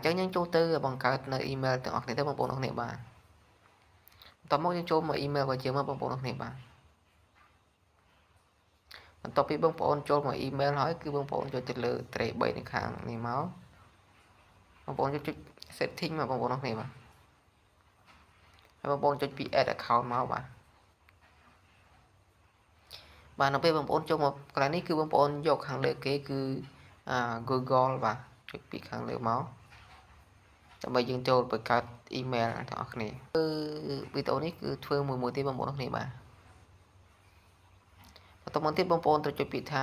ចឹងយើងចូលទៅបង្កើតនៅ email ទាំងអស់គ្នាទៅបងប្អូនគ្នាបាទតោះមកយើងចូលមក email របស់យើងមកបងប្អូនគ្នាបាទបន្ទាប់ពីបងប្អូនចូលមក email ហើយគឺបងប្អូនចូលទៅលើ tray 3នៅខាងនេះមកបងប្អូនចុច setting មកបងប្អូនគ្នាបាទហើយបងប្អូនចុចពី add account មកបាទនៅពេលបងប្អូនចូលមកកន្លែងនេះគឺបងប្អូនយកខាងលើគេគឺGoogle បាទចុចពីខាងលើមកដើម្បីយើងចូលបង្កើត email ទាំងអស់គ្នាគឺវីដេអូនេះគឺធ្វើមួយទេបងប្អូនគ្នាបាទបន្តមកទៀតបងប្អូនត្រូវចុចពាក្យថា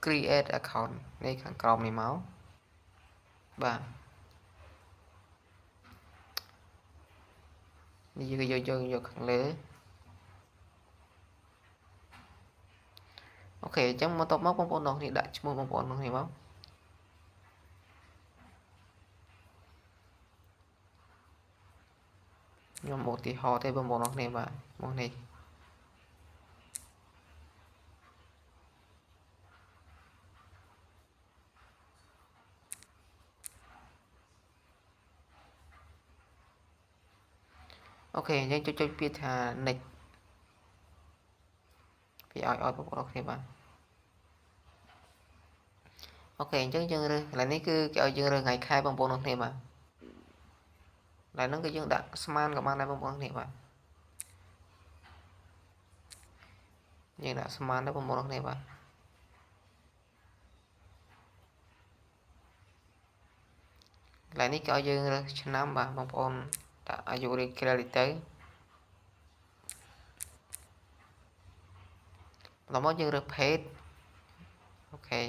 create account នេះខាងក្រោមនេះមកបាទនេះយើងយកខាងលើអូខេអញ្ចឹងមកតបមកបងប្អូនទាំងគ្នាដាក់ឈ្មោះបងប្អូនទាំងគ្នាមកខ្ញុំឧទាហរណ៍ទេបងប្អូនទាំងគ្នាបាទមកនេះអូខេយើងចុចពាក្យថា next ពីឲ្យបងប្អូនគ្នាបាទអូខេអញ្ចឹងយើងរើសកន្លែងនេះគឺគេឲ្យយើងរើសថ្ងៃខែបងប្អូនគ្នាបាទកន្លែងហ្នឹងគឺយើងដាក់ស្មានក៏បានដែរបងប្អូនគ្នាបាទយើងដាក់ស្មានដែរបងប្អូនគ្នាបាទកន្លែងនេះគេឲ្យយើងរើសឆ្នាំបាទបងប្អូនដាក់អាយុរៀងក្រែលទៅបន្តមកយើងរើសភេទអូខេ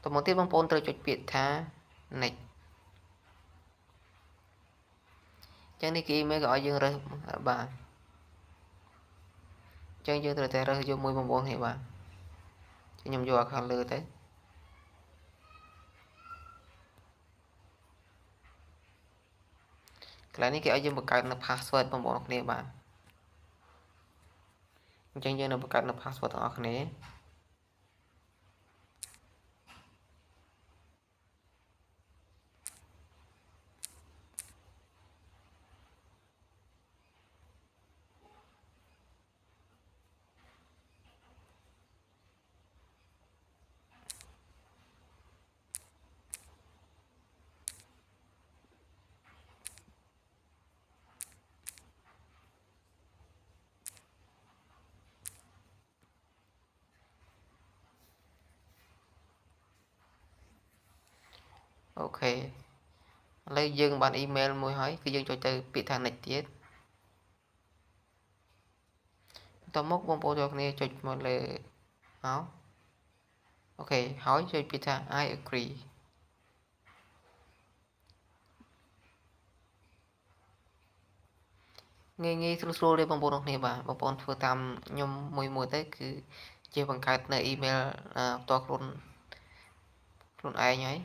តមកទៀតបងប្អូនត្រូវចុចពាក្យថា next ចឹងនេះគេមើលក៏ឲ្យយើងរើសបាទចឹងយើងត្រូវតែរើសយកមួយបងប្អូននេះបាទខ្ញុំយកខាងលើទៅកន្លែងនេះគេឲ្យយើងបង្កើតនៅ password បងប្អូនគ្នាបាទអញ្ចឹងយើងនឹងបង្កើតនៅ password ទាំងអស់គ្នាអូខេឥឡូវយើងបាន email មួយហើយគឺយើងចុចទៅពាក្យថា next ទៀតតមកបងប្អូនទាំងគ្នាចុចមកលើមកអូខេហើយចុចពាក្យថា I agree ងាយស្រួលទេបងប្អូនទាំងគ្នាបាទបងប្អូនធ្វើតាមខ្ញុំមួយទៅគឺជាបង្កើតនៅ email ផ្ទាល់ខ្លួនឯងហើយ